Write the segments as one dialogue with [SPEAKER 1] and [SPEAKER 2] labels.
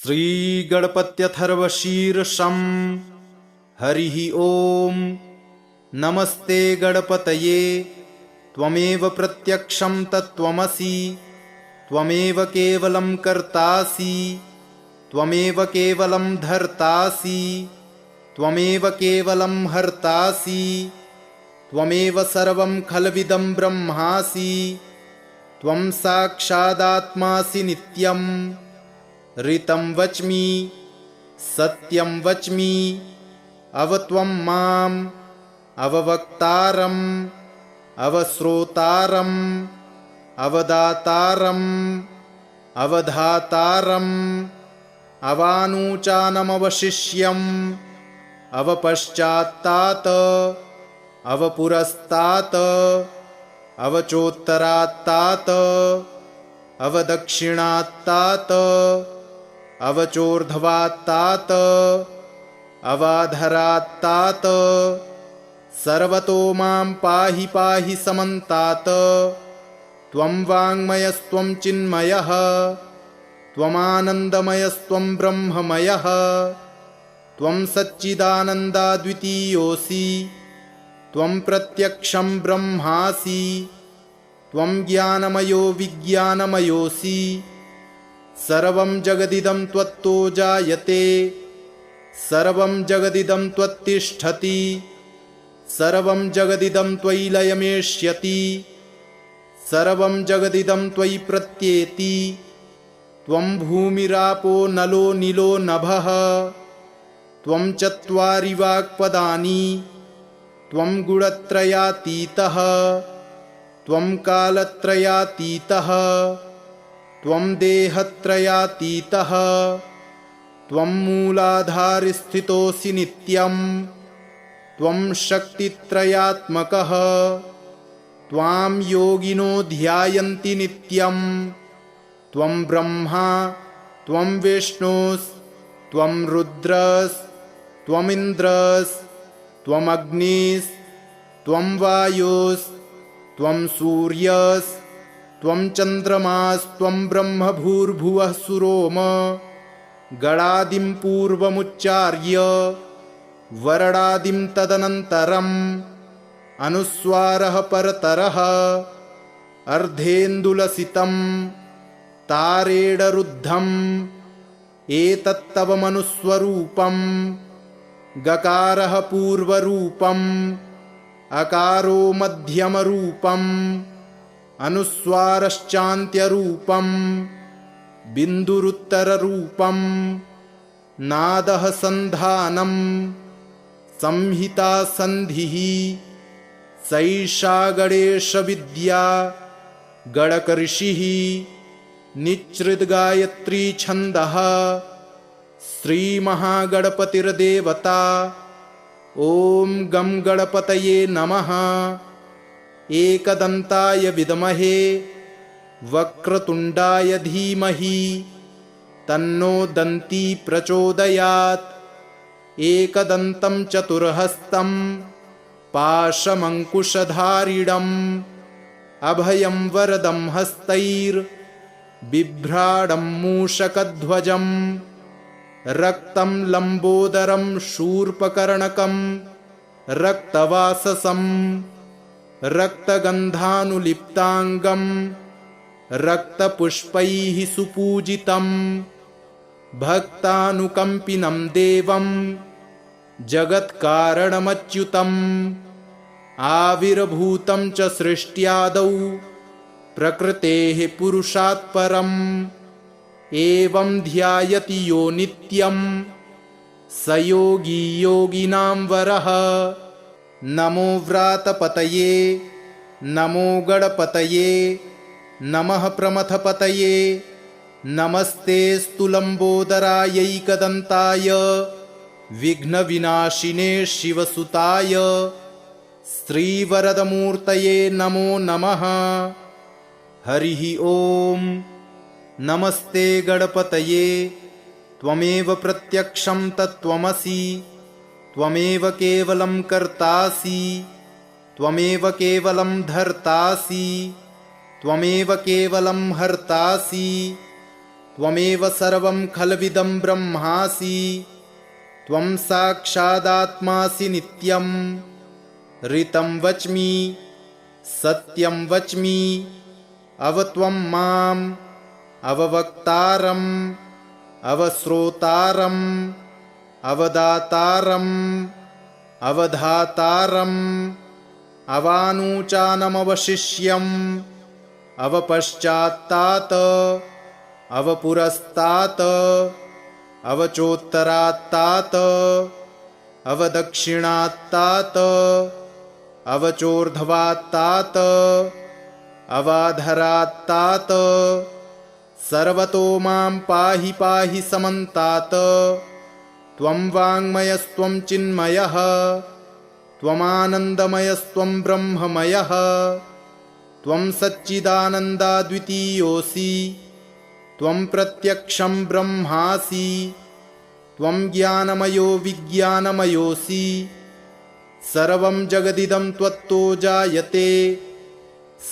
[SPEAKER 1] श्रीगणपत्यथर्वशीर्षं हरिः ॐ। नमस्ते गणपतये त्वमेव प्रत्यक्षं तत्त्वमसि, त्वमेव केवलं कर्तासि, त्वमेव केवलं धर्तासि, त्वमेव केवलं हर्तासि, त्वमेव सर्वं खल्विदं ब्रह्मासि, त्वं साक्षादात्मासि नित्यम्। ऋतं वच्मि सत्यं वच्मि, अवत्वं माम् अववक्तारम् अवश्रोतारम् अवदातारम् अवधातारम् अवानुचानमवशिष्यम् अवपश्चात्तात् अवपुरस्तात् अवचोत्तरात्तात् अवदक्षिणात्तात् अवचोर्ध्वात्तात् अवाधरात्तात् सर्वतो मां पाहि पाहि समन्तात्। त्वं वाङ्मयस्त्वं चिन्मयः, त्वमानन्दमयस्त्वं ब्रह्ममयः, त्वं सच्चिदानन्दाद्वितीयोऽसि, त्वं प्रत्यक्षं ब्रह्मासि, त्वं ज्ञानमयो विज्ञानमयोऽसि। सर्वं जगदिदं त्वत्तो जायते, सर्वं जगदिदं त्वत्तिष्ठति, सर्वं जगदिदं त्वयि लयमेष्यति, सर्वं जगदिदं त्वयि प्रत्येति। त्वं भूमिरापो नलो नीलो नभः, त्वं चत्वारि वाक्पदानि, त्वं गुणत्रयातीतः, त्वं कालत्रयातीतः, त्वं देहत्रयातीतः, त्वं मूलाधारस्थितोऽसि नित्यम्, त्वं शक्तित्रयात्मकः। त्वां योगिनो ध्यायन्ति नित्यम्। त्वं ब्रह्मा त्वं विष्णुस्त्वं रुद्रस्त्वमिन्द्रस्त्वम् अग्निस्त्वं वायुस्त्वं सूर्यस्त्वं चन्द्रमास्त्वं ब्रह्म भूर्भुवः सुरोम गणादिं पूर्वमुच्चार्य वरणादिं तदनन्तरम् अनुस्वारः परतरः अर्धेन्दुलसितं तारेणरुद्धम् एतत्तव मनुस्वरूपम्। गकारः पूर्वरूपम्, अकारो मध्यमरूपम्, अनुस्वारश्चान्त्यरूपम्, बिन्दुरुत्तररूपम्, नादः सन्धानम्, संहिता सन्धिः। सैषा गणेशविद्या गणकऋषिः, निच्छृद्गायत्री छन्दः। श्रीमहागणपतिर्देवता। ॐ गं गणपतये नमः। एकदन्ताय विद्महे वक्रतुण्डाय धीमहि, तन्नो दन्ती प्रचोदयात्। एकदन्तं चतुर्हस्तं पाशमङ्कुशधारिणम्, अभयं वरदं हस्तैर्बिभ्राणं मूषकध्वजम्, रक्तं लम्बोदरं शूर्पकर्णकं रक्तवाससं, रक्तगन्धानुलिप्ताङ्गं रक्तपुष्पैः सुपूजितं, भक्तानुकम्पिनं देवं जगत्कारणमच्युतम्। आविर्भूतं च सृष्ट्यादौ प्रकृतेः पुरुषात् परम्, एवं ध्यायति यो नित्यं स योगी योगिनां वरः। नमो व्रातपतये नमो गणपतये नमः प्रमथपतये। नमस्तेऽस्तु लम्बोदरायैकदन्ताय विघ्नविनाशिने शिवसुताय श्रीवरदमूर्तये नमो नमः। हरिः ॐ। नमस्ते गणपतये त्वमेव प्रत्यक्षं तत्त्वमसि, त्वमेव केवलं कर्तासि, त्वमेव केवलं धर्तासि, त्वमेव केवलं हर्तासि, त्वमेव सर्वं खल्विदं ब्रह्मासि त्वं साक्षादात्मासि नित्यं ऋतं वच्मि सत्यं वच्मि अवत्वं माम् अववक्तारम् अवश्रोतारम् अवदातारम् अवधातारम् अवानुचानमवशिष्यम् अवपश्चात्तात् अवपुरस्तात् अवचोत्तरात्तात् अवदक्षिणात्तात् अवचोर्ध्वात्तात् अवाधरात्तात् सर्वतो मां पाहि पाहि समन्तात् त्वं वाङ्मयस्त्वं चिन्मयः त्वमानन्दमयस्त्वं ब्रह्ममयः त्वं सच्चिदानन्दाद्वितीयोऽसि त्वं प्रत्यक्षं ब्रह्मासि त्वं ज्ञानमयो विज्ञानमयोऽसि सर्वं जगदिदं त्वत्तो जायते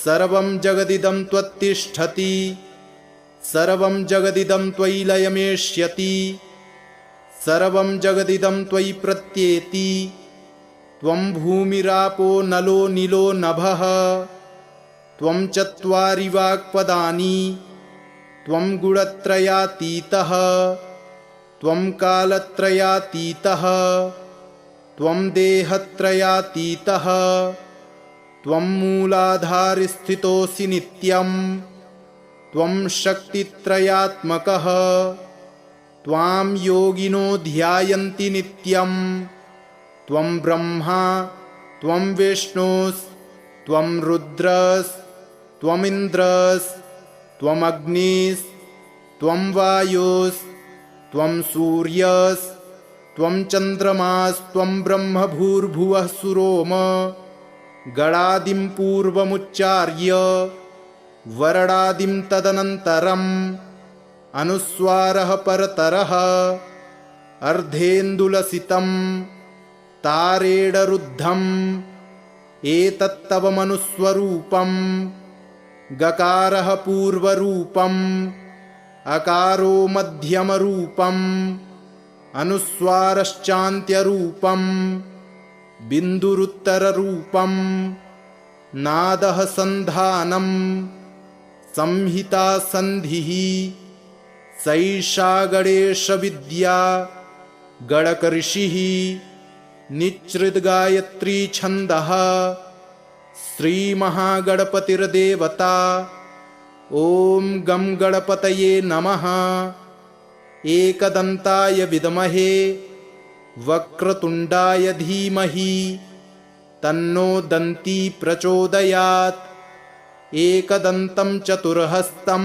[SPEAKER 1] सर्वं जगदिदं त्वत्तिष्ठति सर्वं जगदिदं त्वयि लयमेष्यति सर्वं जगदिदं त्वयि प्रत्येति त्वं भूमिरापो नलो नीलो नभः त्वं चत्वारि वाक्पदानि त्वं गुणत्रयातीतः त्वं कालत्रयातीतः त्वं देहत्रयातीतः त्वं मूलाधारस्थितोऽसि नित्यं त्वं शक्तित्रयात्मकः त्वां योगिनो ध्यायन्ति नित्यं त्वं ब्रह्मा त्वं विष्णुस्त्वं रुद्रस्त्वमिन्द्रस्त्वमग्निस्त्वं वायुस्त्वं सूर्यस्त्वं चन्द्रमास्त्वं ब्रह्म भूर्भुवः सुरोम गणादिं पूर्वमुच्चार्य वरणादिं तदनन्तरम् अनुस्वारः परतरः अर्धेन्दुलसितं तारेडरुद्धम् एतत्तव मनुस्वरूपं गकारः पूर्वरूपम् अकारो मध्यमरूपम् अनुस्वारश्चान्त्यरूपम् बिन्दुरुत्तररूपम् नादः सन्धानम् संहिता सन्धिः सैषा गणेशविद्या गणकऋषिः निच्छृद्गायत्री छन्दः श्रीमहागणपतिर्देवता ॐ गं गणपतये नमः एकदन्ताय विद्महे वक्रतुण्डाय धीमहि तन्नो दन्ती प्रचोदयात् एकदन्तं चतुर्हस्तं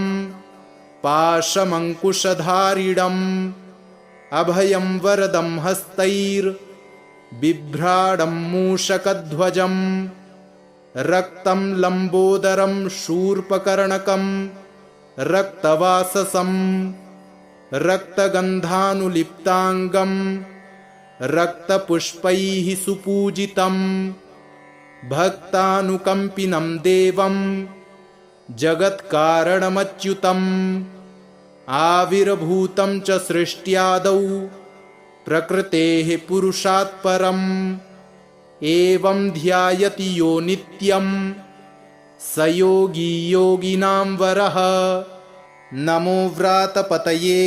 [SPEAKER 1] पाशमङ्कुशधारिणम् अभयं वरदं हस्तैर्बिभ्राडं मूषकध्वजं रक्तं लम्बोदरं शूर्पकर्णकं रक्तवाससं रक्तगन्धानुलिप्ताङ्गं रक्तपुष्पैः सुपूजितं भक्तानुकम्पिनं देवं जगत्कारणमच्युतम् आविर्भूतं च सृष्ट्यादौ प्रकृतेः पुरुषात् परम् एवं ध्यायति यो नित्यं स योगी योगिनां वरः नमो व्रातपतये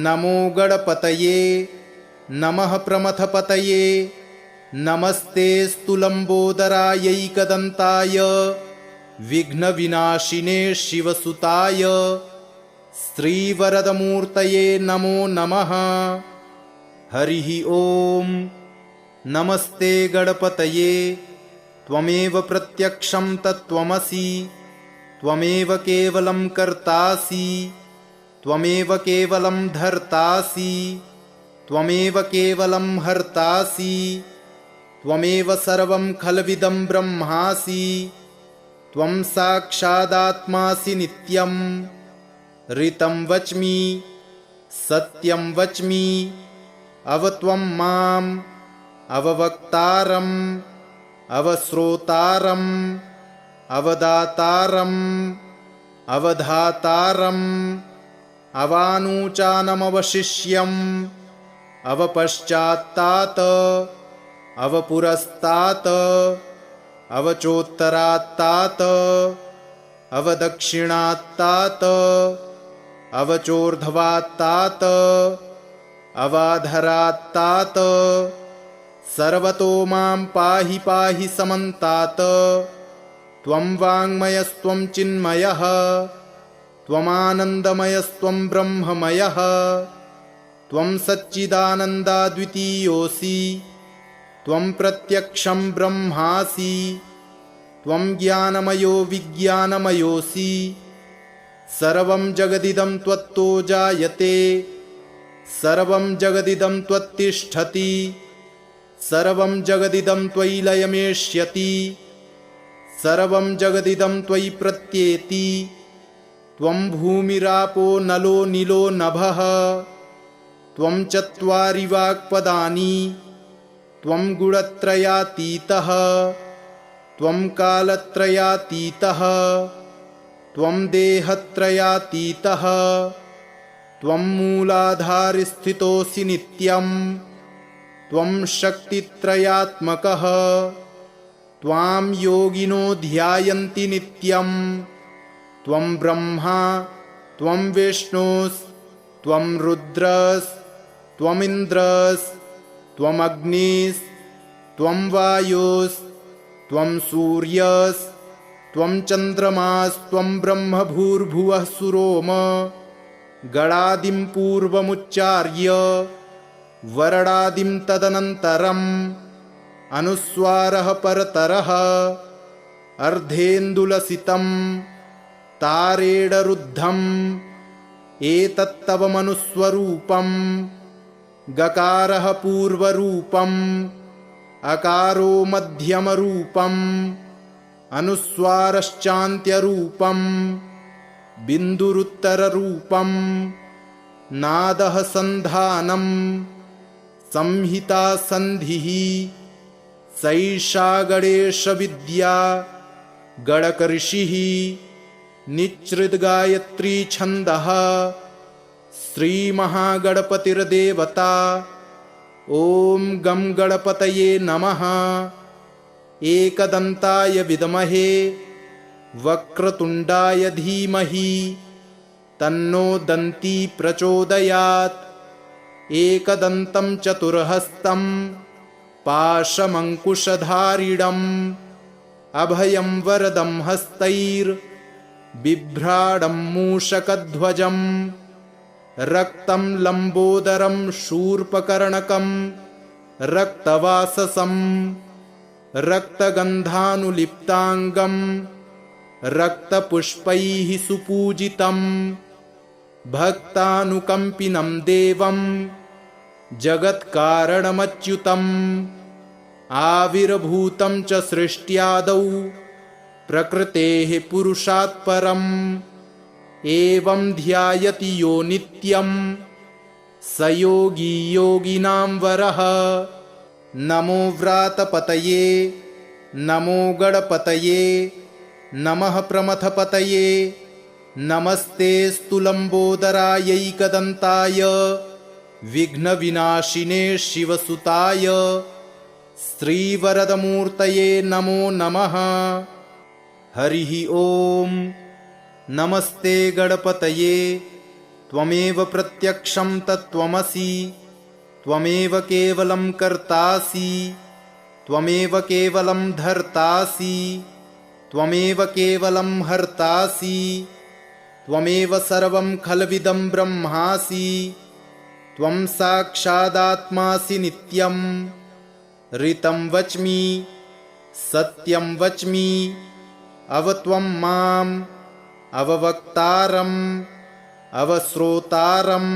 [SPEAKER 1] नमो गणपतये नमः प्रमथपतये नमस्ते स्तुलम्बोदरायैकदन्ताय विघ्नविनाशिने शिवसुताय श्रीवरदमूर्तये नमो नमः। हरिः ॐ। नमस्ते गणपतये त्वमेव प्रत्यक्षं तत्त्वमसि त्वमेव केवलं कर्तासि त्वमेव केवलं धर्तासि त्वमेव केवलं हर्तासि त्वमेव सर्वं खल्विदं ब्रह्मासि त्वं साक्षादात्मासि नित्यं ऋतं वच्मि सत्यं वच्मि अवत्वं माम् अववक्तारम् अवश्रोतारम् अवदातारम् अवधातारम् अवानूचानमवशिष्यम् अवपश्चात्तात् अवपुरस्तात् अवचोत्तरात्तात् अवदक्षिणात्तात् अवचोर्ध्वात्तात् अवाधरात्तात् सर्वतो मां पाहि पाहि समन्तात्। त्वं वाङ्मयस्त्वं चिन्मयः त्वमानन्दमयस्त्वं ब्रह्ममयः त्वं सच्चिदानन्दाद्वितीयोऽसि त्वं प्रत्यक्षं ब्रह्मासि त्वं ज्ञानमयो विज्ञानमयोऽसि। सर्वं जगदिदं त्वत्तो जायते सर्वं जगदिदं त्वत्तिष्ठति सर्वं जगदिदं त्वयि लयमेष्यति सर्वं जगदिदं त्वयि प्रत्येति। त्वं भूमिरापो नलो नीलो नभः त्वं चत्वारि वाक्पदानि त्वं गुणत्रयातीतः त्वं कालत्रयातीतः त्वं देहत्रयातीतः त्वं मूलाधारस्थितोऽसि नित्यं त्वं शक्तित्रयात्मकः त्वां योगिनो ध्यायन्ति नित्यं त्वं ब्रह्मा त्वं विष्णुस्त्वं रुद्रस्त्वमिन्द्रस्त्वम् अग्निस्त्वं वायुस्त्वं सूर्यस्त्वं चन्द्रमास्त्वं ब्रह्म भूर्भुवः सुरोम। गणादिं पूर्वमुच्चार्य वरणादिं तदनन्तरम् अनुस्वारः परतरः अर्धेन्दुलसितं तारेणरुद्धम् एतत्तव मनुस्वरूपम्। गकारः पूर्वरूपम् अकारो मध्यमरूपम् अनुस्वारश्चान्त्यरूपम् बिन्दुरुत्तररूपम्। नादः सन्धानम् संहिता सन्धिः सैषा गणेशविद्या गणकऋषिः निच्छृद्गायत्री छन्दः श्रीमहागणपतिर्देवता। ॐ गं गणपतये नमः। एकदन्ताय विद्महे वक्रतुण्डाय धीमहि तन्नो दन्ती प्रचोदयात्। एकदन्तं चतुर्हस्तं पाशमङ्कुशधारिणम् अभयं वरदं हस्तैर्बिभ्राणं मूषकध्वजम् रक्तं लम्बोदरं शूर्पकर्णकं रक्तवाससं रक्तगन्धानुलिप्ताङ्गं रक्तपुष्पैः सुपूजितं भक्तानुकम्पिनं देवं जगत्कारणमच्युतम्। आविर्भूतं च सृष्ट्यादौ प्रकृतेः पुरुषात् परम्। एवं ध्यायति यो नित्यं स योगी योगिनां वरः। नमो व्रातपतये नमो गणपतये नमः प्रमथपतये नमस्तेऽस्तु लम्बोदरायैकदन्ताय विघ्नविनाशिने शिवसुताय श्रीवरदमूर्तये नमो नमः। हरिः ॐ। नमस्ते गणपतये त्वमेव प्रत्यक्षं तत्त्वमसि त्वमेव केवलं कर्तासि त्वमेव केवलं धर्तासि त्वमेव केवलं हर्तासि त्वमेव सर्वं खल्विदं ब्रह्मासि त्वं साक्षादात्मासि नित्यं। ऋतं वच्मि सत्यं वच्मि अवत्वं माम् अववक्तारम् अवश्रोतारम्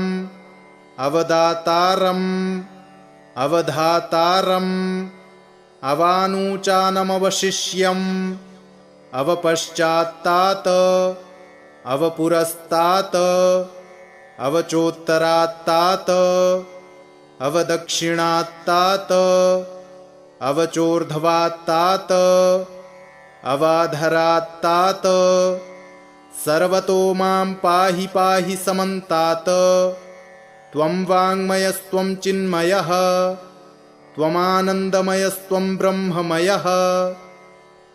[SPEAKER 1] अवदातारम् अवधातारम् अवानूचानमवशिष्यम् अवपश्चात्तात् अवपुरस्तात् अवचोत्तरात्तात् अवदक्षिणात्तात् अवचोर्ध्वात्तात् अवाधरात्तात् सर्वतो मां पाहि पाहि समन्तात् त्वं वाङ्मयस्त्वं चिन्मयः त्वमानन्दमयस्त्वं ब्रह्ममयः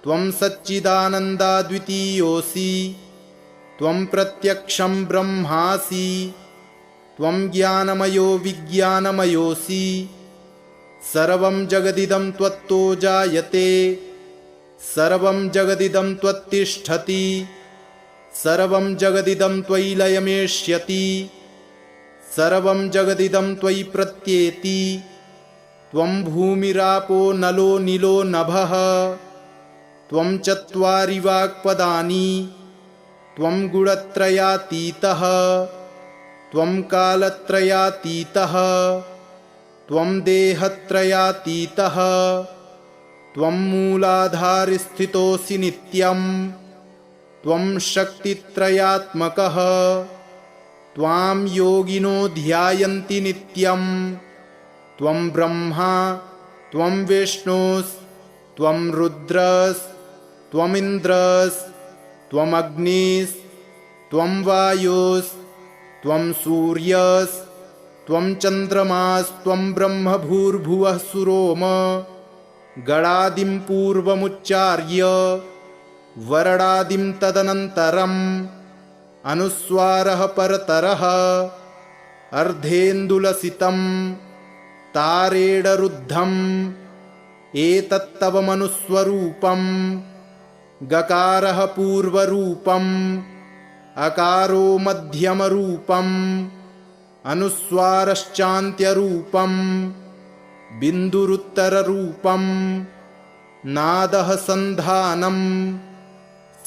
[SPEAKER 1] त्वं सच्चिदानन्दाद्वितीयोऽसि त्वं प्रत्यक्षं ब्रह्मासि त्वं ज्ञानमयो विज्ञानमयोऽसि सर्वं जगदिदं त्वत्तो जायते सर्वं जगदिदं त्वत्तिष्ठति सर्वं जगदिदं त्वयि लयमेष्यति सर्वं जगदिदं त्वयि प्रत्येति त्वं भूमिरापो नलो नीलो नभः त्वं चत्वारि वाक्पदानि त्वं गुणत्रयातीतः त्वं कालत्रयातीतः त्वं देहत्रयातीतः त्वं मूलाधारस्थितोऽसि नित्यं त्वं शक्तित्रयात्मकः त्वां योगिनो ध्यायन्ति नित्यं त्वं ब्रह्मा त्वं विष्णुस्त्वं रुद्रस्त्वमिन्द्रस्त्वम् अग्निस्त्वं वायुस्त्वं सूर्यस्त्वं चन्द्रमास्त्वं ब्रह्म भूर्भुवः सुरोम गणादिं पूर्वमुच्चार्य वरणादिं तदनन्तरम् अनुस्वारः परतरः अर्धेन्दुलसितं तारेणरुद्धम् एतत्तव मनुस्वरूपं गकारः पूर्वरूपम् अकारो मध्यमरूपम् अनुस्वारश्चान्त्यरूपम् बिन्दुरुत्तररूपम् नादः सन्धानम्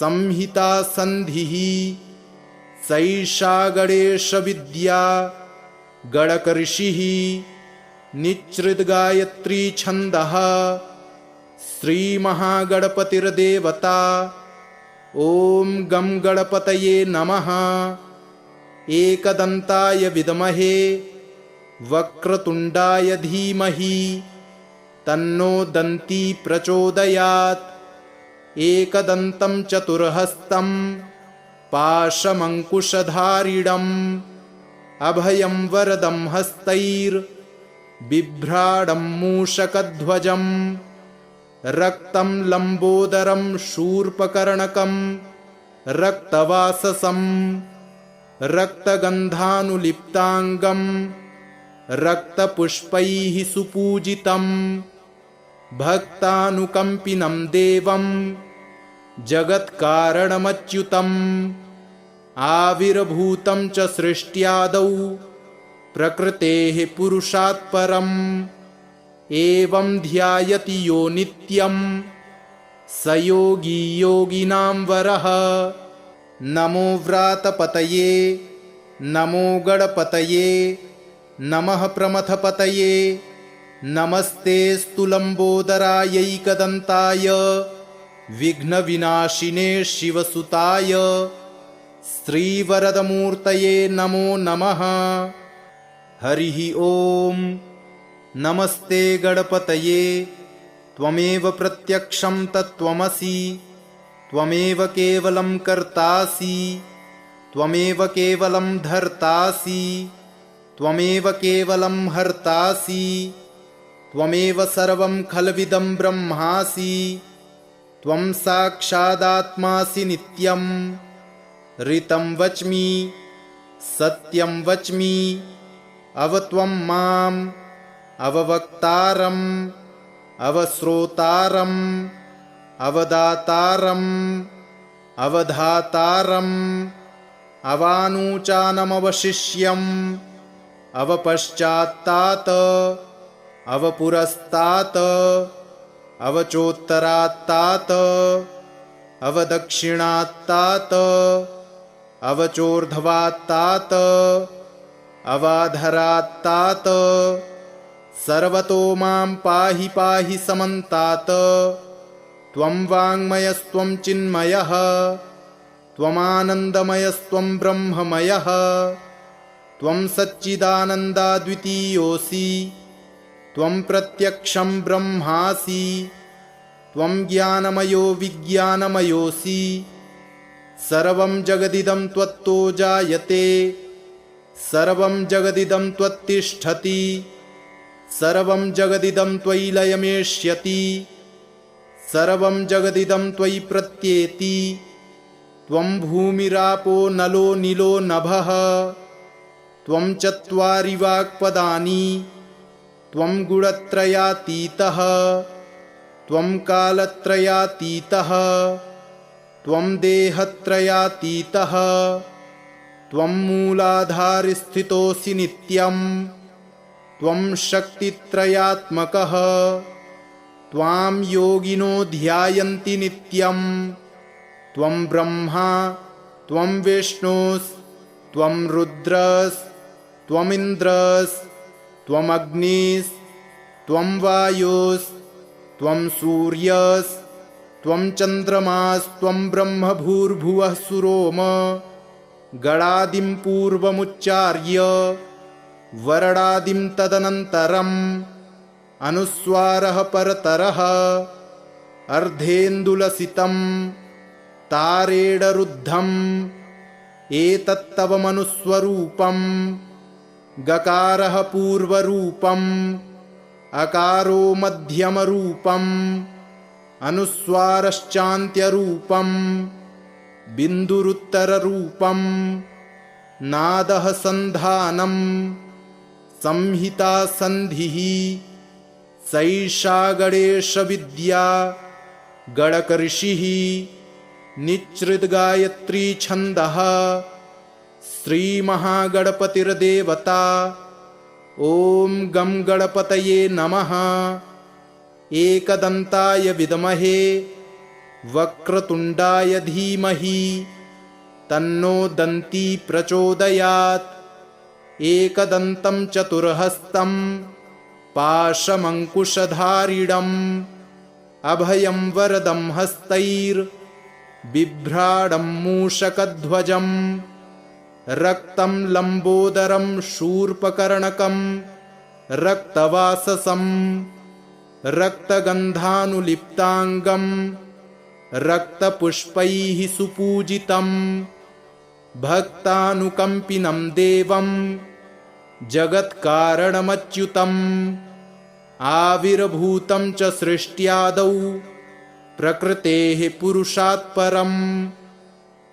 [SPEAKER 1] संहिता सन्धिः सैषा गणेशविद्या गणकऋषिः निच्छृद्गायत्री छन्दः श्रीमहागणपतिर्देवता ॐ गं गणपतये नमः। एकदन्ताय विद्महे वक्रतुण्डाय धीमहि तन्नो दन्ती प्रचोदयात्। एकदन्तं चतुर्हस्तं पाशमङ्कुशधारिणम् अभयं वरदं हस्तैर्बिभ्राणं मूषकध्वजं रक्तं लम्बोदरं शूर्पकर्णकं रक्तवाससं रक्तगन्धानुलिप्ताङ्गं रक्तपुष्पैः सुपूजितं भक्तानुकम्पिनं देवं जगत्कारणमच्युतम् आविर्भूतं च सृष्ट्यादौ प्रकृतेः पुरुषात् परम् एवं ध्यायति यो नित्यं स योगी योगिनां वरः। नमो व्रातपतये नमो गणपतये नमः प्रमथपतये नमस्तेऽस्तु लम्बोदरायैकदन्ताय विघ्नविनाशिने शिवसुताय श्रीवरदमूर्तये नमो नमः। हरिः ॐ। नमस्ते गणपतये त्वमेव प्रत्यक्षं तत्त्वमसि त्वमेव केवलं कर्तासि त्वमेव केवलं धर्तासि त्वमेव केवलं हर्तासि त्वमेव सर्वं खल्विदं ब्रह्मासि त्वं साक्षादात्मासि नित्यं ऋतं वच्मि सत्यं वच्मि अवत्वं माम् अववक्तारम् अवश्रोतारम् अवदातारम् अवधातारम् अवानूचानमवशिष्यम् अवपश्चात्तात् अवपुरस्तात् अवचोत्तरात्तात् अवदक्षिणात्तात् अवचोर्ध्वात्तात् अवाधरात्तात् सर्वतो मां पाहि पाहि समन्तात् त्वं वाङ्मयस्त्वं चिन्मयः त्वमानन्दमयस्त्वं ब्रह्ममयः त्वं सच्चिदानन्दाद्वितीयोऽसि त्वं प्रत्यक्षं ब्रह्मासि त्वं ज्ञानमयो विज्ञानमयोऽसि सर्वं जगदिदं त्वत्तो जायते, सर्वं जगदिदं त्वत्तिष्ठति, सर्वं जगदिदं त्वयि लयमेष्यति, सर्वं जगदिदं त्वयि प्रत्येति। त्वं भूमिरापो नलो नीलो नभः, त्वं चत्वारि वाक्पदानि, त्वं गुणत्रयातीतः, त्वं कालत्रयातीतः, त्वं देहत्रयातीतः, त्वं मूलाधारस्थितोऽसि नित्यं, त्वं शक्तित्रयात्मकः, त्वां योगिनो ध्यायन्ति नित्यं। त्वं ब्रह्मा त्वं विष्णुस्त्वं रुद्रस्त्वमिन्द्रस्त्वं अग्निस्त्वं वायुस्त्वं सूर्यस्त्वं चन्द्रमास्त्वं ब्रह्म भूर्भुवः सुरोम। गणादिं पूर्वमुच्चार्य वरणादिं तदनन्तरम् अनुस्वारः परतरः अर्धेन्दुलसितं तारेणरुद्धम् एतत्तव मनुस्वरूपं। गकारः पूर्वरूपम् अकारो मध्यमरूपम् अनुस्वारश्चान्त्यरूपम् बिन्दुरुत्तररूपम्। नादः सन्धानम् संहिता सन्धिः सैषा गणेशविद्या गणकऋषिः। निच्छृद्गायत्री छन्दः श्रीमहागणपतिर्देवता। ॐ गं गणपतये नमः। एकदन्ताय विद्महे वक्रतुण्डाय धीमहि तन्नो दन्ती प्रचोदयात्। एकदन्तं चतुर्हस्तं पाशमङ्कुशधारिणम् अभयं वरदं हस्तैर्बिभ्राणं मूषकध्वजं। रक्तं लम्बोदरं शूर्पकर्णकं रक्तवाससं रक्तगन्धानुलिप्ताङ्गं रक्तपुष्पैः सुपूजितं। भक्तानुकम्पिनं देवं जगत्कारणमच्युतम्। आविर्भूतं च सृष्ट्यादौ प्रकृतेः पुरुषात् परम्।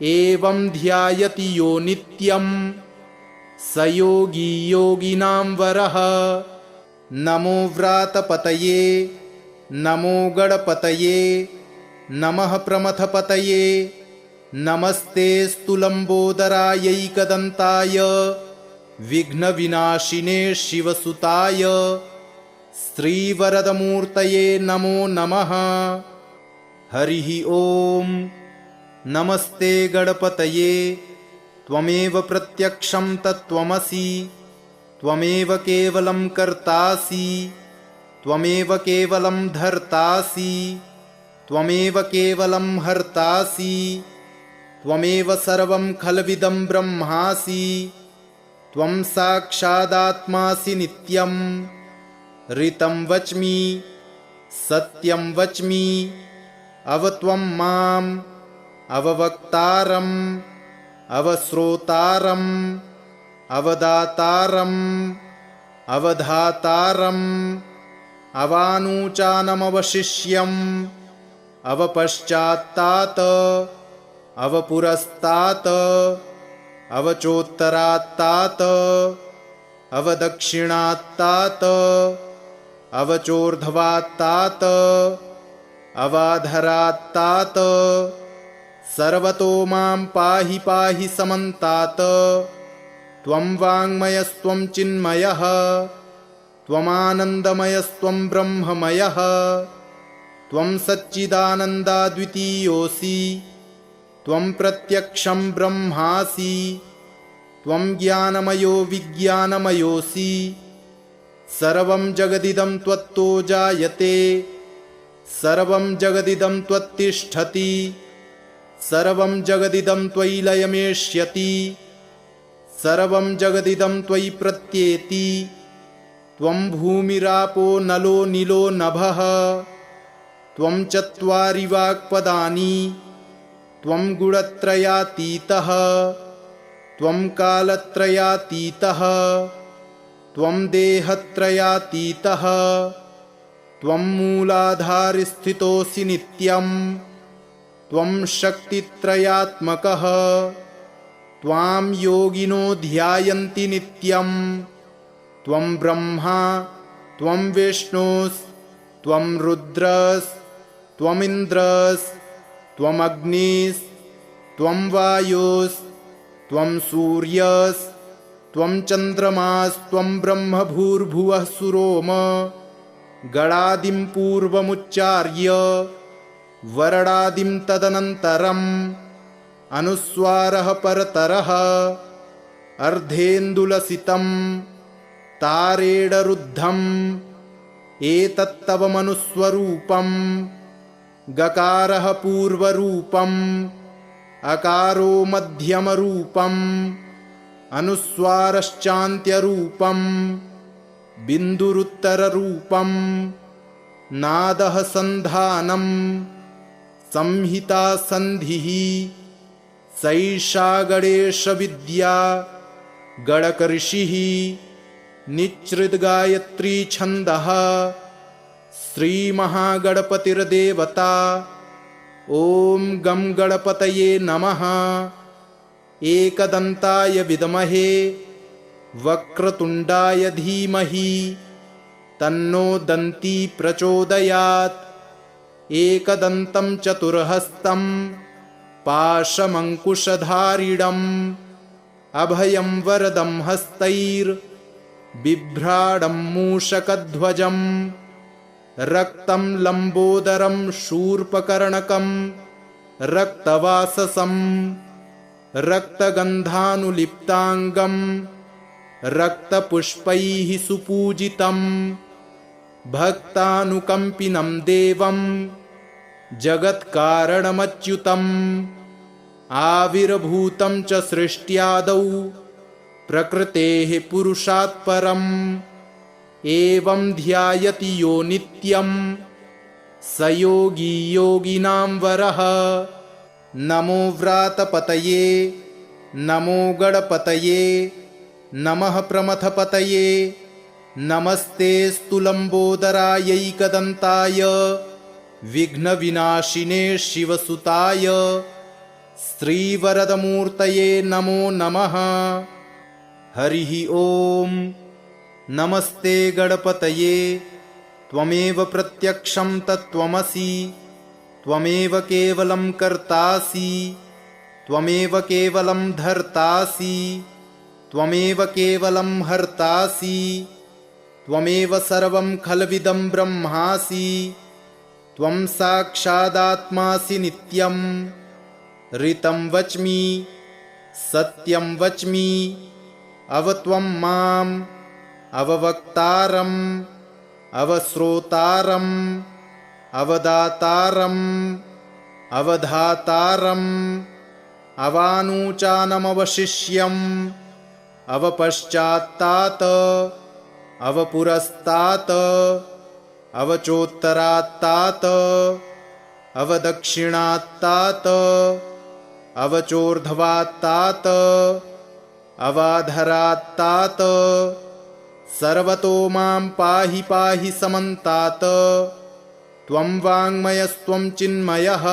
[SPEAKER 1] एवं ध्यायति यो नित्यं स योगी योगिनां वरः। नमो व्रातपतये नमो गणपतये नमः प्रमथपतये। नमस्तेऽस्तु लम्बोदरायैकदन्ताय विघ्नविनाशिने शिवसुताय श्रीवरदमूर्तये नमो नमः। हरिः ॐ। नमस्ते गणपतये। त्वमेव प्रत्यक्षं तत्त्वमसि, त्वमेव केवलं कर्तासि, त्वमेव केवलं धर्तासि, त्वमेव केवलं हर्तासि, त्वमेव सर्वं खल्विदं ब्रह्मासि। त्वं साक्षादात्मासि नित्यं। ऋतं वच्मि सत्यं वच्मि अवत्वं माम् अववक्तारम् अवश्रोतारम् अवदातारम् अवधातारम् अवानूचानमवशिष्यम् अवपश्चात्तात् अवपुरस्तात् अवचोत्तरात्तात् अवदक्षिणात्तात् अवचोर्ध्वात्तात् अवाधरात्तात्। सर्वतो मां पाहि पाहि समन्तात्। त्वं वाङ्मयस्त्वं चिन्मयः त्वमानन्दमयस्त्वं ब्रह्ममयः। त्वं सच्चिदानन्दाद्वितीयोऽसि, त्वं प्रत्यक्षं ब्रह्मासि, त्वं ज्ञानमयो विज्ञानमयोऽसि। सर्वं जगदिदं त्वत्तो जायते, सर्वं जगदिदं त्वत्तिष्ठति, सर्वं जगदिदं त्वयि लयमेष्यति, सर्वं जगदिदं त्वयि प्रत्येति। त्वं भूमिरापो नलो नीलो नभः, त्वं चत्वारि वाक्पदानि, त्वं गुणत्रयातीतः त्वं कालत्रयातीतः त्वं देहत्रयातीतः त्वं मूलाधारस्थितोऽसि नित्यं त्वं शक्तित्रयात्मकः त्वां योगिनो ध्यायन्ति नित्यं त्वं ब्रह्मा त्वं विष्णुस्त्वं रुद्रस्त्वमिन्द्रस्त्वम् अग्निस्त्वं वायुस्त्वं सूर्यस्त्वं चन्द्रमास्त्वं ब्रह्म भूर्भुवः सुरोम गणादिं पूर्वमुच्चार्य वरणादिं तदनन्तरम् अनुस्वारः परतरः अर्धेन्दुलसितं तारेणरुद्धम् एतत्तव मनुस्वरूपम् गकारः पूर्वरूपम् अकारो मध्यमरूपम् अनुस्वारश्चान्त्यरूपम् बिन्दुरुत्तररूपम् नादः सन्धानम् संहिता सन्धिः सैषा गणेशविद्या गणकऋषिः निच्छृद्गायत्री छन्दः श्रीमहागणपतिर्देवता ॐ गं गणपतये नमः। एकदन्ताय विद्महे वक्रतुण्डाय धीमहि तन्नो दन्ती प्रचोदयात्। एकदन्तं चतुर्हस्तं पाशमङ्कुशधारिणम् अभयं वरदं हस्तैर्बिभ्राणं मूषकध्वजम् रक्तं लम्बोदरं शूर्पकर्णकं रक्तवाससं रक्तगन्धानुलिप्ताङ्गं रक्तपुष्पैः सुपूजितं भक्तानुकम्पिनं देवं जगत्कारणमच्युतम् आविर्भूतं च सृष्ट्यादौ प्रकृतेः पुरुषात् परम् एवं ध्यायति यो नित्यं स योगी योगिनां वरः। नमो व्रातपतये नमो गणपतये नमः प्रमथपतये नमस्तेऽस्तु लम्बोदरायैकदन्ताय विघ्नविनाशिने शिवसुताय श्रीवरदमूर्तये नमो नमः। हरिः ॐ। नमस्ते गणपतये त्वमेव प्रत्यक्षं तत्त्वमसि त्वमेव केवलं कर्तासि त्वमेव केवलं धर्तासि त्वमेव केवलं हर्तासि त्वमेव सर्वं खल्विदं ब्रह्मासि त्वं साक्षादात्मासि नित्यं ऋतं वच्मि सत्यं वच्मि अवत्वं माम् अववक्तारम् अवश्रोतारम् अवदातारम् अवधातारम् अवानूचानमवशिष्यम् अवपश्चात्तात् अवपुरस्तात् अवचोत्तरात्तात् अवदक्षिणात्तात् अवचोर्ध्वात्तात् अवाधरात्तात् सर्वतो मां पाहि पाहि समन्तात्। त्वं वाङ्मयस्त्वं चिन्मयः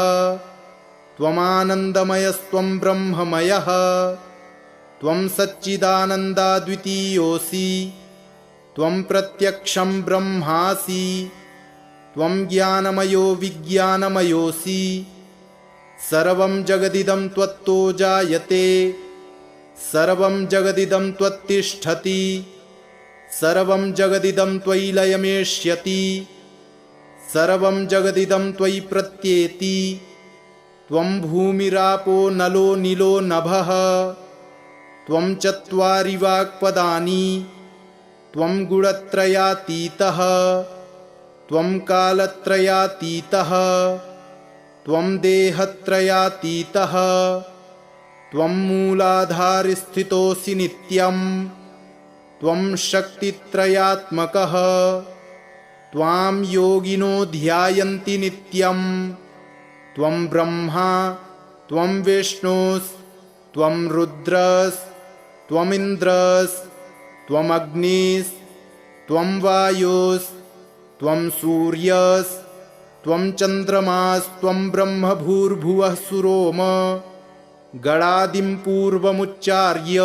[SPEAKER 1] त्वमानन्दमयस्त्वं ब्रह्ममयः त्वं सच्चिदानन्दाद्वितीयोऽसि त्वं प्रत्यक्षं ब्रह्मासि त्वं ज्ञानमयो विज्ञानमयोऽसि सर्वं जगदिदं त्वत्तो जायते सर्वं जगदिदं त्वत्तिष्ठति सर्वं जगदिदं त्वयि लयमेष्यति सर्वं जगदिदं त्वयि प्रत्येति त्वं भूमिरापो नलो नीलो नभः त्वं चत्वारि वाक्पदानि त्वं गुणत्रयातीतः त्वं कालत्रयातीतः त्वं देहत्रयातीतः त्वं मूलाधारस्थितोऽसि नित्यं त्वं शक्तित्रयात्मकः त्वां योगिनो ध्यायन्ति नित्यं त्वं ब्रह्मा त्वं विष्णुस्त्वं रुद्रस्त्वमिन्द्रस्त्वम् अग्निस्त्वं वायुस्त्वं सूर्यस्त्वं चन्द्रमास्त्वं ब्रह्म भूर्भुवः सुरोम गणादिं पूर्वमुच्चार्य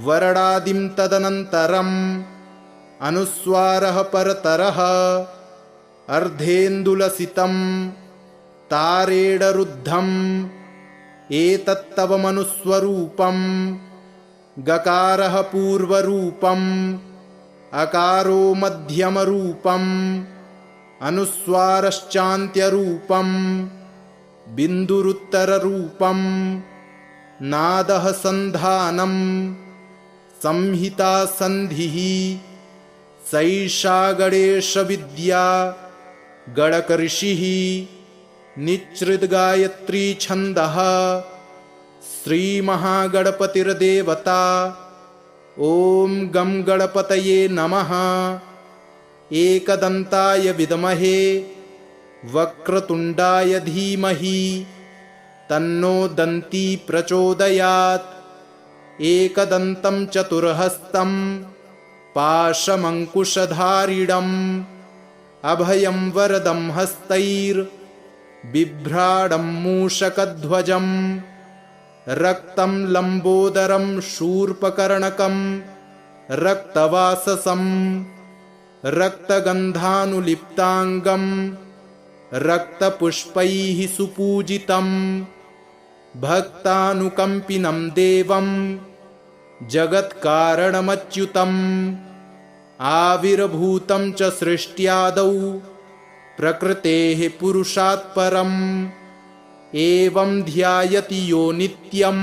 [SPEAKER 1] वरडादिं तदनन्तरम् अनुस्वारः परतरः अर्धेन्दुलसितं तारेडरुद्धम् एतत्तव मनुस्वरूपं गकारः पूर्वरूपम् अकारो मध्यमरूपम् अनुस्वारश्चान्त्यरूपम् बिन्दुरुत्तररूपम् नादः सन्धानम् संहिता सन्धिः सैषा गणेशविद्या गणकऋषिः निच्छृद्गायत्री छन्दः श्रीमहागणपतिर्देवता ॐ गं गणपतये नमः। एकदन्ताय विद्महे वक्रतुण्डाय धीमहि तन्नो दन्ती प्रचोदयात्। एकदन्तं चतुर्हस्तं पाशमङ्कुशधारिणम् अभयं वरदं हस्तैर्बिभ्राडं मूषकध्वजम् रक्तं लम्बोदरं शूर्पकर्णकं रक्तवाससं रक्तगन्धानुलिप्ताङ्गं रक्तपुष्पैः सुपूजितं भक्तानुकम्पिनं देवं जगत्कारणमच्युतम् आविर्भूतं च सृष्ट्यादौ प्रकृतेः पुरुषात् परम् एवं ध्यायति यो नित्यं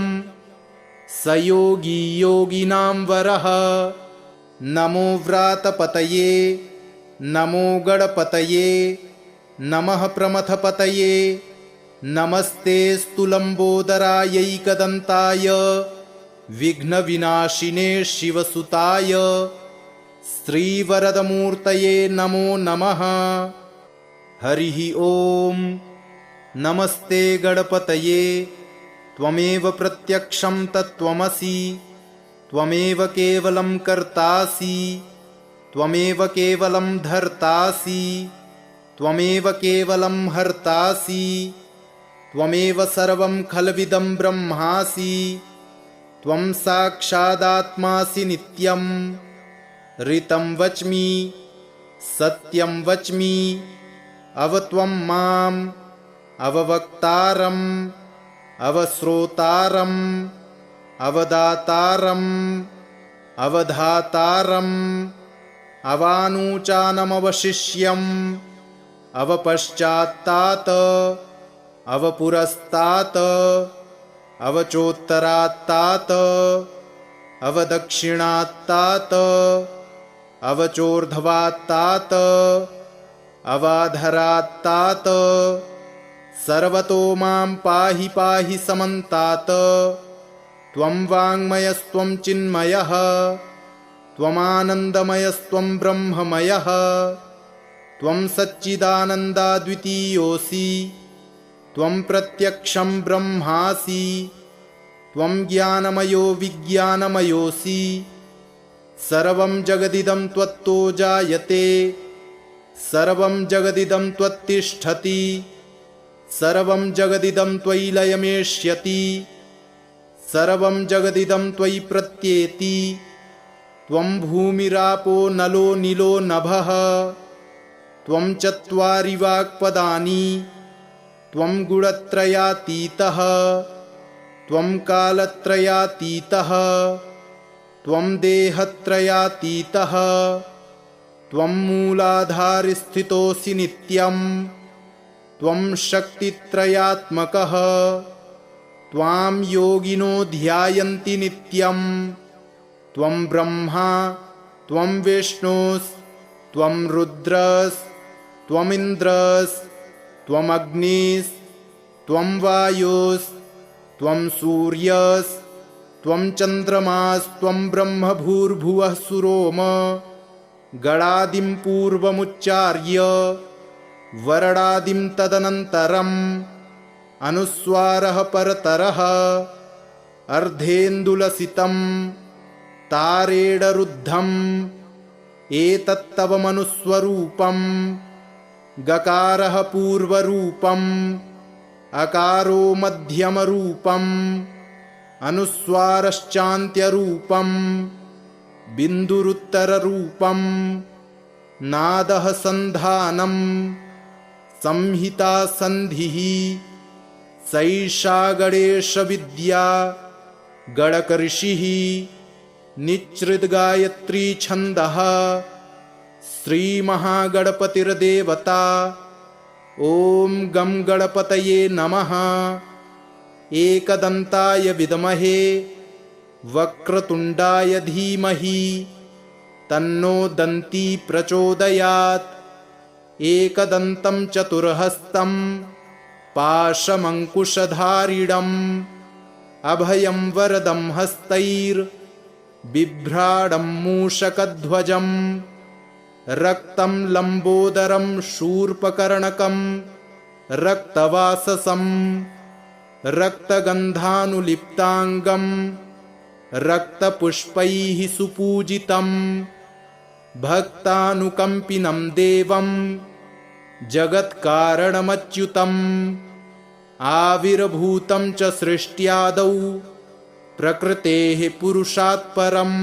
[SPEAKER 1] स योगी योगिनां वरः। नमो व्रातपतये नमो गणपतये नमः प्रमथपतये नमस्तेऽस्तु लम्बोदरायैकदन्ताय विघ्नविनाशिने शिवसुताय श्रीवरदमूर्तये नमो नमः। हरिः ॐ। नमस्ते गणपतये त्वमेव प्रत्यक्षं तत्त्वमसि त्वमेव केवलं कर्तासि त्वमेव केवलं धर्तासि त्वमेव केवलं हर्तासि त्वमेव सर्वं खल्विदं ब्रह्मासि त्वं साक्षादात्मासि नित्यं ऋतं वच्मि सत्यं वच्मि अवत्वं माम् अववक्तारम् अवश्रोतारम् अवदातारम् अवधातारम् अवानूचानमवशिष्यम् अवपश्चात्तात् अवपुरस्तात् अवचोत्तरात्तात् अवदक्षिणात्तात् अवचोर्ध्वात्तात् अवाधरात्तात् सर्वतो मां पाहि पाहि समन्तात्। त्वं वाङ्मयस्त्वं चिन्मयः त्वमानन्दमयस्त्वं ब्रह्ममयः त्वं सच्चिदानन्दाद्वितीयोऽसि त्वं प्रत्यक्षं ब्रह्मासि त्वं ज्ञानमयो विज्ञानमयोऽसि सर्वं जगदिदं त्वत्तो जायते सर्वं जगदिदं त्वत्तिष्ठति सर्वं जगदिदं त्वयि लयमेष्यति सर्वं जगदिदं त्वयि प्रत्येति त्वं भूमिरापो नलो नीलो नभः त्वं चत्वारि वाक्पदानि त्वं गुणत्रयातीतः त्वं कालत्रयातीतः त्वं देहत्रयातीतः त्वं मूलाधारस्थितोऽसि नित्यं त्वं शक्तित्रयात्मकः त्वां योगिनो ध्यायन्ति नित्यं त्वं ब्रह्मा त्वं विष्णुस्त्वं रुद्रस्त्वमिन्द्रस्त्वम् अग्निस्त्वं वायुस्त्वं सूर्यस्त्वं चन्द्रमास्त्वं ब्रह्म भूर्भुवः सुरोम गणादिं पूर्वमुच्चार्य वरडादिं तदनन्तरम् अनुस्वारः परतरः अर्धेन्दुलसितं तारेडरुद्धम् एतत्तव मनुस्वरूपं गकारः पूर्वरूपम् अकारो मध्यमरूपम् अनुस्वारश्चान्त्यरूपम् बिन्दुरुत्तररूपम् नादः सन्धानम् संहिता सन्धिः सैषा गणेशविद्या गणकऋषिः निच्छृद्गायत्री छन्दः श्रीमहागणपतिर्देवता। ॐ गं गणपतये नमः। एकदन्ताय विद्महे वक्रतुण्डाय धीमहि तन्नो दन्ती प्रचोदयात्। एकदन्तं चतुर्हस्तं पाशमङ्कुशधारिणम् अभयं वरदं हस्तैर्बिभ्राडं मूषकध्वजं रक्तं लम्बोदरं शूर्पकर्णकं रक्तवाससं रक्तगन्धानुलिप्ताङ्गं रक्तपुष्पैः सुपूजितं भक्तानुकम्पिनं देवं जगत्कारणमच्युतम् आविर्भूतं च सृष्ट्यादौ प्रकृतेः पुरुषात् परम्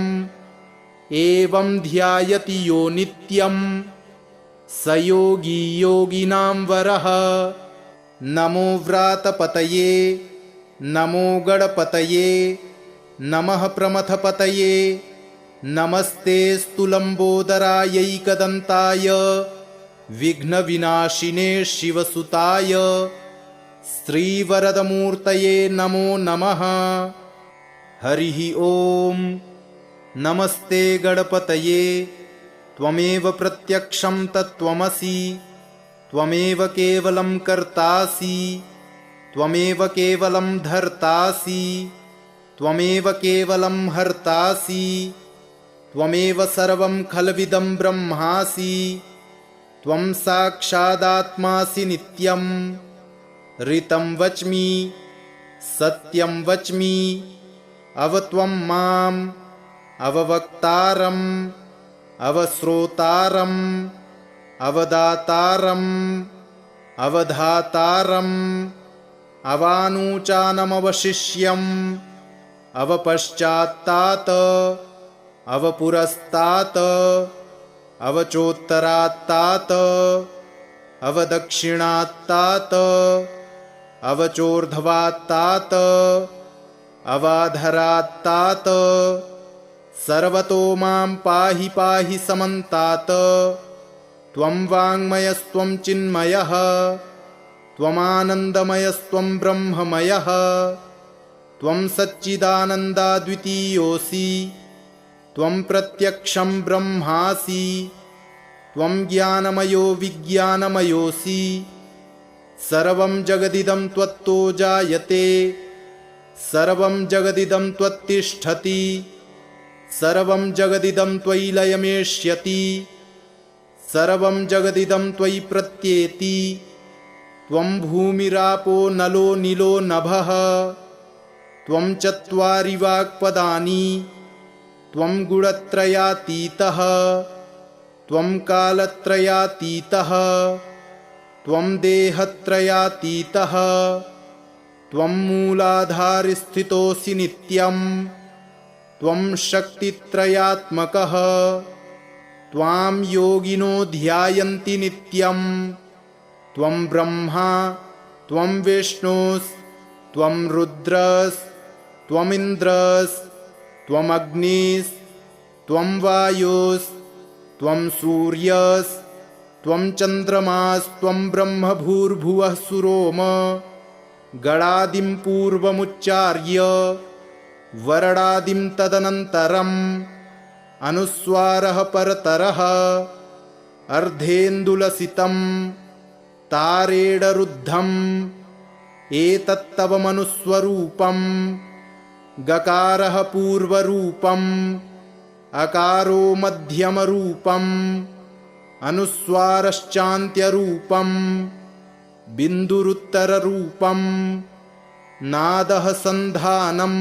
[SPEAKER 1] एवं ध्यायति यो नित्यं स योगी योगिनां वरः। नमो व्रातपतये नमो गणपतये नमः प्रमथपतये नमस्ते स्तुलम्बोदरायैकदन्ताय विघ्नविनाशिने शिवसुताय श्रीवरदमूर्तये नमो नमः। हरिः ॐ। नमस्ते गणपतये त्वमेव प्रत्यक्षं तत्त्वमसि त्वमेव केवलं कर्तासि त्वमेव केवलं धर्तासि त्वमेव केवलं हर्तासि त्वमेव सर्वं खल्विदं ब्रह्मासि त्वं साक्षादात्मासि नित्यं ऋतं वच्मि सत्यं वच्मि अवत्वं माम् अववक्तारम् अवश्रोतारम् अवदातारम् अवधातारम् अवानूचानमवशिष्यम् अवपश्चात्तात् अवपुरस्तात् अवचोत्तरात्तात् अवदक्षिणात्तात् अवचोर्ध्वात्तात् अवाधरात्तात् सर्वतो मां पाहि पाहि समन्तात्। त्वं वाङ्मयस्त्वं चिन्मयः त्वमानन्दमयस्त्वं ब्रह्ममयः त्वं सच्चिदानन्दाद्वितीयोऽसि त्वं प्रत्यक्षं ब्रह्मासि त्वं ज्ञानमयो विज्ञानमयोऽसि सर्वं जगदिदं त्वत्तो जायते सर्वं जगदिदं त्वत्तिष्ठति सर्वं जगदिदं त्वयि लयमेष्यति सर्वं जगदिदं त्वयि प्रत्येति त्वं भूमिरापो नलो नीलो नभः त्वं चत्वारि वाक्पदानि त्वं गुणत्रयातीतः त्वं कालत्रयातीतः त्वं देहत्रयातीतः त्वं मूलाधारस्थितोऽसि नित्यं त्वं शक्तित्रयात्मकः त्वां योगिनो ध्यायन्ति नित्यं त्वं ब्रह्मा त्वं विष्णुस्त्वं रुद्रस्त्वमिन्द्रस्त्वमग्निस्त्वं वायुस्त्वं सूर्यस्त्वं चन्द्रमास्त्वं ब्रह्म भूर्भुवः सुरोम गणादिं पूर्वमुच्चार्य वरणादिं तदनन्तरम् अनुस्वारः परतरः अर्धेन्दुलसितं तारेडरुद्धम् एतत्तव मनुस्वरूपं गकारः पूर्वरूपम् अकारो मध्यमरूपम् अनुस्वारश्चान्त्यरूपम् बिन्दुरुत्तररूपं नादः सन्धानं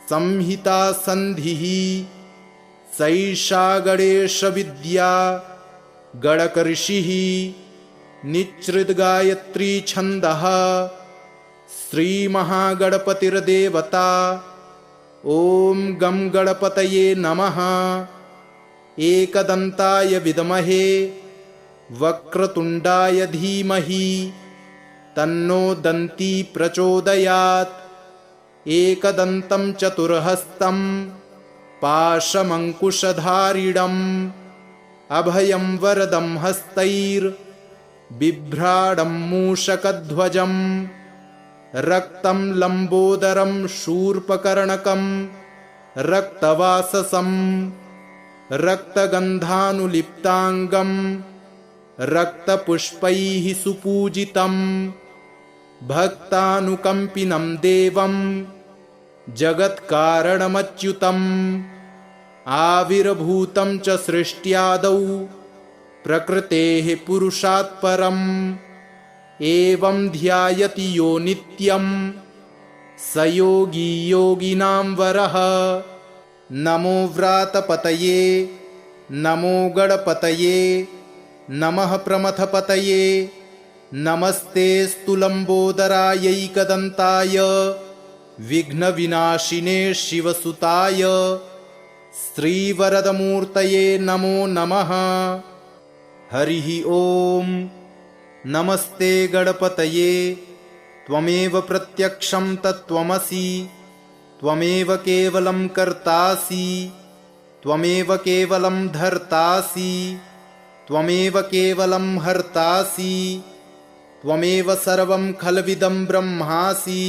[SPEAKER 1] संहिता सन्धिः सैषा गणेशविद्या गणकऋषिः निच्छृद्गायत्री छन्दः श्रीमहागणपतिर्देवता। ॐ गं गणपतये नमः। एकदन्ताय विद्महे वक्रतुण्डाय धीमहि तन्नो दन्ती प्रचोदयात्। एकदन्तं चतुर्हस्तं पाशमङ्कुशधारिणम् अभयं वरदं हस्तैर्बिभ्राणं मूषकध्वजम् रक्तं लम्बोदरं शूर्पकर्णकं रक्तवाससं रक्तगन्धानुलिप्ताङ्गं रक्तपुष्पैः सुपूजितं भक्तानुकम्पिनं देवं जगत्कारणमच्युतम् आविर्भूतं च सृष्ट्यादौ प्रकृतेः पुरुषात् परम् एवं ध्यायति यो नित्यं स योगी योगिनां वरः। नमो व्रातपतये नमो गणपतये नमः प्रमथपतये नमस्तेऽस्तु लम्बोदरायैकदन्ताय विघ्नविनाशिने शिवसुताय श्रीवरदमूर्तये नमो नमः। हरिः ॐ। नमस्ते गणपतये त्वमेव प्रत्यक्षं तत्त्वमसि त्वमेव केवलं कर्तासि त्वमेव केवलं धर्तासि त्वमेव केवलं हर्तासि त्वमेव सर्वं खल्विदं ब्रह्मासि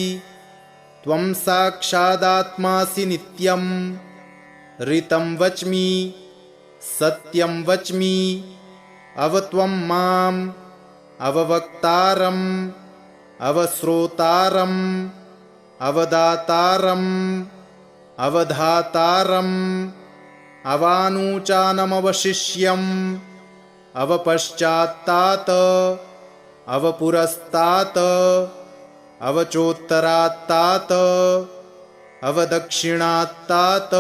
[SPEAKER 1] त्वं साक्षादात्मासि नित्यं ऋतं वच्मि सत्यं वच्मि अवत्वं माम् अववक्तारम् अवश्रोतारम् अवदातारम् अवधातारम् अवानूचानमवशिष्यम् अवपश्चात्तात् अवपुरस्तात् अवचोत्तरात्तात् अवदक्षिणात्तात्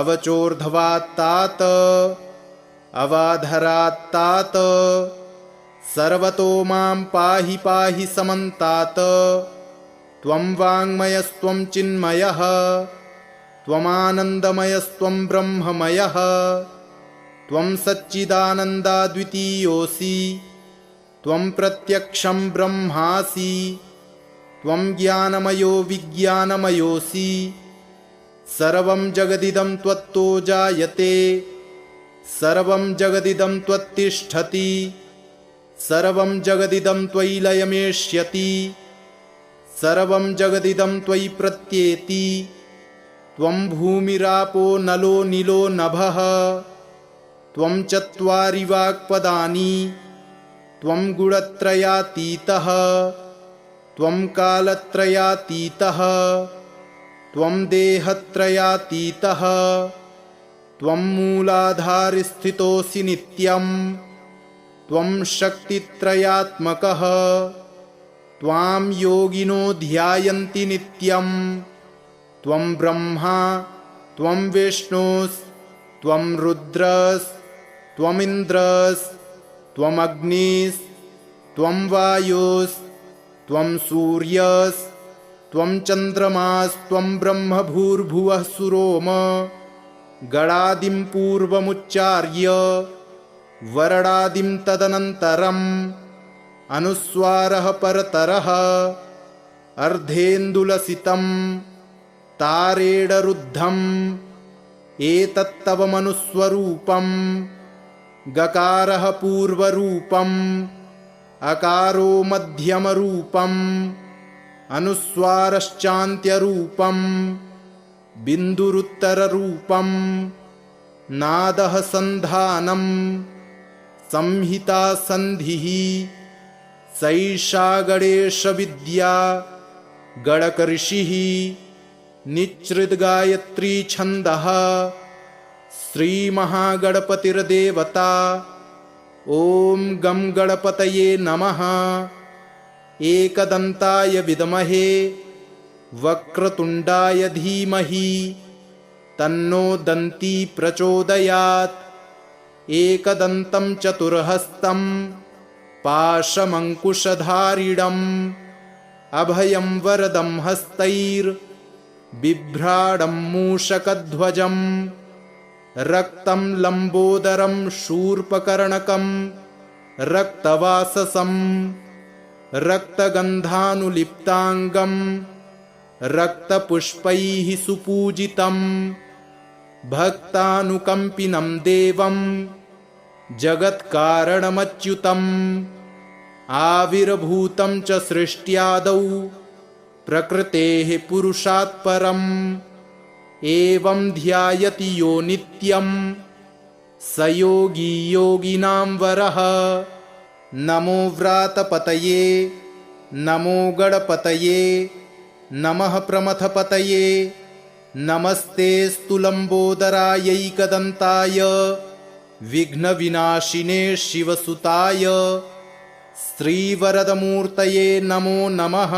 [SPEAKER 1] अवचोर्ध्वात्तात् अवाधरात्तात् सर्वतो मां पाहि पाहि समन्तात्। त्वं वाङ्मयस्त्वं चिन्मयः त्वमानन्दमयस्त्वं ब्रह्ममयः त्वं सच्चिदानन्दाद्वितीयोऽसि त्वं प्रत्यक्षं ब्रह्मासि त्वं ज्ञानमयो विज्ञानमयोऽसि सर्वं जगदिदं त्वत्तो जायते सर्वं जगदिदं त्वत्तिष्ठति सर्वं जगदिदं त्वयि लयमेष्यति सर्वं जगदिदं त्वयि प्रत्येति त्वं भूमिरापो नलो नीलो नभः त्वं चत्वारि वाक्पदानि त्वं गुणत्रयातीतः त्वं कालत्रयातीतः त्वं देहत्रयातीतः त्वं मूलाधारस्थितोऽसि नित्यं त्वं शक्तित्रयात्मकः त्वां योगिनो ध्यायन्ति नित्यं त्वं ब्रह्मा त्वं विष्णुस्त्वं रुद्रस्त्वमिन्द्रस्त्वम् अग्निस्त्वं वायुस्त्वं सूर्यस्त्वं चन्द्रमास्त्वं ब्रह्म भूर्भुवः सुरोम गणादिं पूर्वमुच्चार्य वरणादिं तदनन्तरम् अनुस्वारः परतरः अर्धेन्दुलसितं तारेणरुद्धम् एतत्तव मनुस्वरूपं गकारः पूर्वरूपम् अकारो मध्यमरूपम् अनुस्वारश्चान्त्यरूपम् बिन्दुरुत्तररूपं नादः सन्धानं संहिता सन्धिः सैषा गणेशविद्या गणकऋषिः निच्छृद्गायत्री छन्दः श्रीमहागणपतिर्देवता। ॐ गं गणपतये नमः। एकदन्ताय विद्महे वक्रतुण्डाय धीमहि तन्नो दन्ती प्रचोदयात्। एकदन्तं चतुर्हस्तं पाशमङ्कुशधारिणम् अभयं वरदं हस्तैर्बिभ्राणं मूषकध्वजम् रक्तं लम्बोदरं शूर्पकर्णकं रक्तवाससं रक्तगन्धानुलिप्ताङ्गं रक्तपुष्पैः सुपूजितं भक्तानुकम्पिनं देवं जगत्कारणमच्युतम् आविर्भूतं च सृष्ट्यादौ प्रकृतेः पुरुषात् परम् एवं ध्यायति यो नित्यं स योगी योगिनां वरः। नमो व्रातपतये नमो गणपतये नमः प्रमथपतये नमस्तेऽस्तु लम्बोदरायैकदन्ताय विघ्नविनाशिने शिवसुताय श्रीवरदमूर्तये नमो नमः।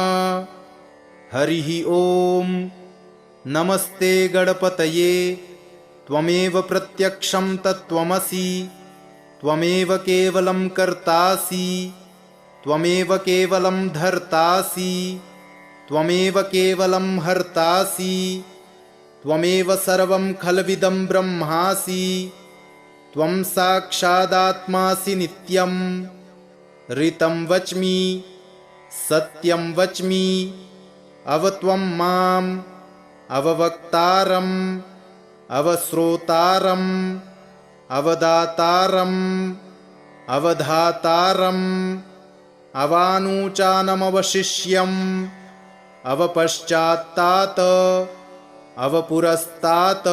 [SPEAKER 1] हरिः ॐ। नमस्ते गणपतये त्वमेव प्रत्यक्षं तत्त्वमसि त्वमेव केवलं कर्तासि त्वमेव केवलं धर्तासि त्वमेव केवलं हर्तासि त्वमेव सर्वं खल्विदं ब्रह्मासि त्वं साक्षादात्मासि नित्यं ऋतं वच्मि सत्यं वच्मि अवत्वं माम् अववक्तारम् अवश्रोतारम् अवदातारम् अवधातारम् अवानूचानमवशिष्यम् अवपश्चात्तात् अवपुरस्तात्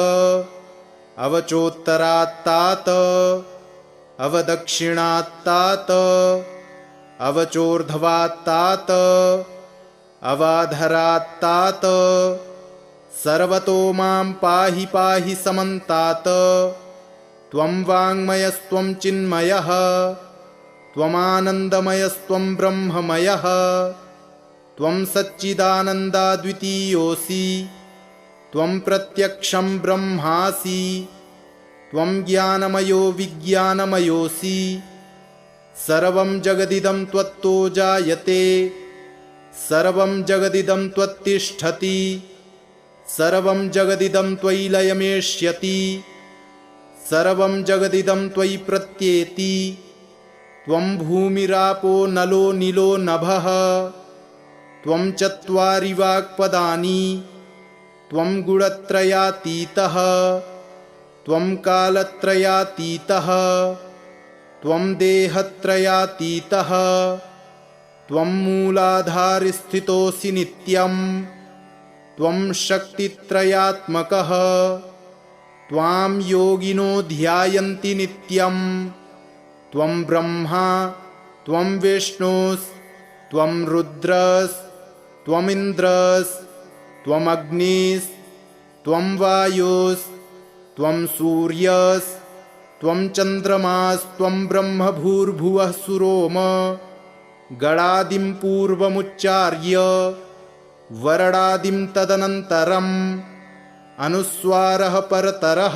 [SPEAKER 1] अवचोत्तरात्तात् अवदक्षिणात्तात् अवचोर्ध्वात्तात् अवाधरात्तात् सर्वतो मां पाहि पाहि समन्तात्। त्वं वाङ्मयस्त्वं चिन्मयः त्वमानन्दमयस्त्वं ब्रह्ममयः त्वं सच्चिदानन्दाद्वितीयोऽसि त्वं प्रत्यक्षं ब्रह्मासि त्वं ज्ञानमयो विज्ञानमयोऽसि सर्वं जगदिदं त्वत्तो जायते सर्वं जगदिदं त्वत्तिष्ठति सर्वं जगदिदं त्वयि लयमेष्यति सर्वं जगदिदं त्वयि प्रत्येति त्वं भूमिरापो नलो नीलो नभः त्वं चत्वारि वाक्पदानि त्वं गुणत्रयातीतः त्वं कालत्रयातीतः त्वं देहत्रयातीतः त्वं मूलाधारस्थितोऽसि नित्यं त्वं शक्तित्रयात्मकः त्वां योगिनो ध्यायन्ति नित्यं त्वं ब्रह्मा त्वं विष्णुस्त्वं रुद्रस्त्वमिन्द्रस्त्वम् अग्निस्त्वं वायुस्त्वं सूर्यस्त्वं चन्द्रमास्त्वं ब्रह्म भूर्भुवः सुरोम गणादिं पूर्वमुच्चार्य वरणादिं तदनन्तरम् अनुस्वारः परतरः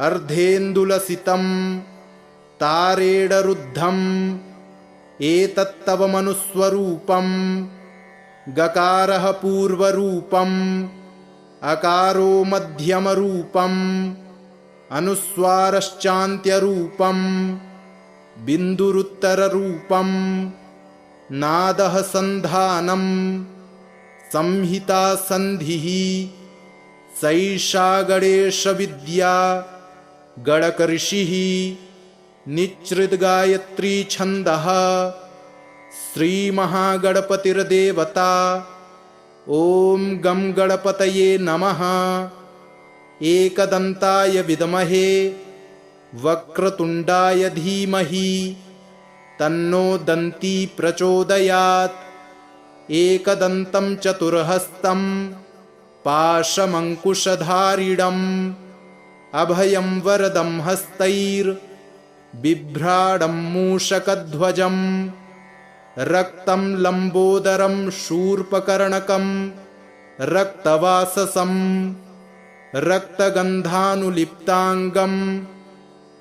[SPEAKER 1] अर्धेन्दुलसितं तारेणरुद्धम् एतत्तव मनुस्वरूपं गकारः पूर्वरूपम् अकारो मध्यमरूपम् अनुस्वारश्चान्त्यरूपम् बिन्दुरुत्तररूपम् नादः सन्धानम् संहिता सन्धिः सैषा गणेशविद्या गणकऋषिः निच्छृद्गायत्री छन्दः श्रीमहागणपतिर्देवता। ॐ गं गणपतये नमः। एकदन्ताय विद्महे वक्रतुण्डाय धीमहि तन्नो दन्ती प्रचोदयात्। एकदन्तं चतुर्हस्तं पाशमङ्कुशधारिणम् अभयं वरदं हस्तैर्बिभ्राणं बिभ्राडं मूषकध्वजं रक्तं लम्बोदरं शूर्पकर्णकं रक्तवाससं रक्तगन्धानुलिप्ताङ्गं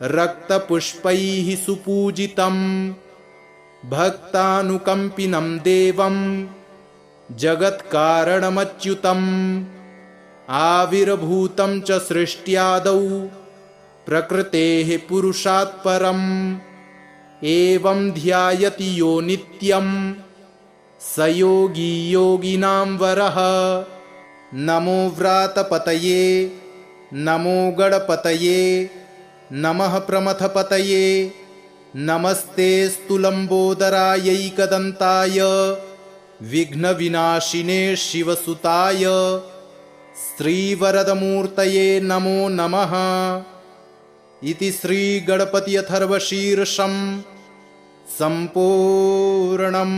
[SPEAKER 1] रक्तपुष्पैः सुपूजितं भक्तानुकम्पिनं देवं जगत्कारणमच्युतम् आविर्भूतं च सृष्ट्यादौ प्रकृतेः पुरुषात् परम् एवं ध्यायति यो नित्यं स योगी योगिनां वरः। नमो व्रातपतये नमो गणपतये नमः प्रमथपतये नमस्तेऽस्तु लम्बोदरायैकदन्ताय विघ्नविनाशिने शिवसुताय श्रीवरदमूर्तये नमो नमः। इति श्रीगणपति अथर्वशीर्षं सम्पूर्णम्।